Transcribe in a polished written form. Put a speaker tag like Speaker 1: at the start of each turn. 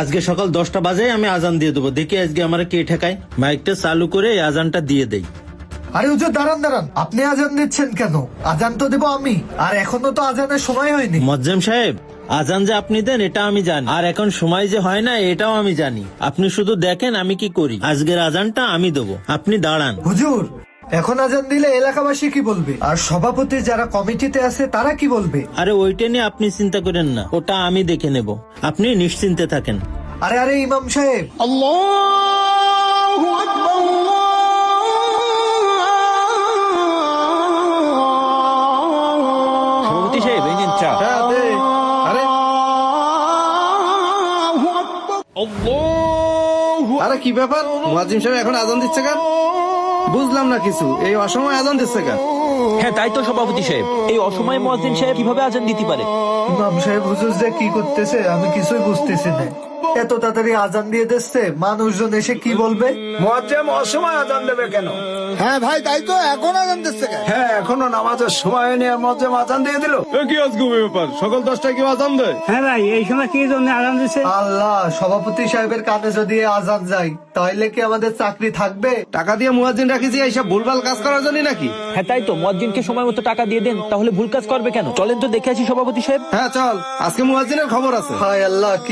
Speaker 1: আজকে সকাল 10টা বাজে আমি আজান দিয়ে দেবো, দেখি আজকে আমার কে ঠেকায়। মাইকটা চালু করে এই আজানটা দিয়ে দেই।
Speaker 2: আরে হুজুর দাঁড়ান দাঁড়ান, আপনি আজান দিচ্ছেন কেন? আজান তো দেবো আমি, আর এখনো তো আজানের সময় হয়নি।
Speaker 1: মুয়াজ্জিম সাহেব, আজান যে আপনি দেন এটা আমি জানি, আর এখন সময় যে হয় না এটাও আমি জানি। আপনি শুধু দেখেন আমি কি করি। আজকের আজানটা আমি দেবো, আপনি দাঁড়ান।
Speaker 2: হুজুর, এখন আজান দিলে এলাকাবাসী কি বলবে, আর সভাপতি যারা কমিটিতে আছে তারা কি বলবে?
Speaker 1: আরে ওইটা নিয়ে আপনি চিন্তা করেন না, ওটা আমি দেখে নেব, আপনি নিশ্চিন্তে থাকেন।
Speaker 2: আরে আরে ইমাম সাহেব,
Speaker 3: সভাপতি সাহেব এই নিন চা।
Speaker 4: আরে কি ব্যাপার, মুয়াজ্জিম সাহেব এখন আজান দিচ্ছে কেন? বুঝলাম না কিছু, এই অসময় আজান দিচ্ছে কেন?
Speaker 3: হ্যাঁ তাই তো সভাপতি সাহেব, এই অসময়ে মুয়াজ্জিন সাহেব কিভাবে আজান দিতে পারে?
Speaker 2: ইমাম সাহেব হুজুর যে কি করতেছে আমি কিছুই বুঝতেছি না। এত তাড়াতাড়ি আজান দিয়ে দিচ্ছে, মানুষজন এসে কি বলবে?
Speaker 5: মুয়াজ্জিম অসময় আজান দেবে কেন?
Speaker 6: হ্যাঁ ভাই, তাই তো, এখন আজান দিচ্ছে কেন?
Speaker 5: হ্যাঁ এখনো নামাজের সময় নিয়ে মুয়াজ্জিম আজান দিয়ে দিল।
Speaker 4: কি আজকে ব্যাপার, সকাল 10টায় কেউ আজান দেয়?
Speaker 7: হ্যাঁ ভাই, এই সময় কি জন্য আজান দিচ্ছে?
Speaker 2: আল্লাহ, সভাপতি সাহেবের কানে যদি এ আজান যায় তাহলে কি আমাদের চাকরি থাকবে?
Speaker 4: টাকা দিয়ে মুয়াজ্জিন রাখিছি এইসব ভুলভাল কাজ করার জন্য নাকি?
Speaker 3: হ্যাঁ তাই তো, মুয়াজ্জিনকে সময় মতো টাকা দিয়ে দেন, তাহলে ভুল কাজ করবে কেন? চলেন তো দেখে আসি সভাপতি সাহেব।
Speaker 4: হ্যাঁ চল, আজকে মুয়াজ্জিনের খবর আছে।
Speaker 2: হায় আল্লাহ, কি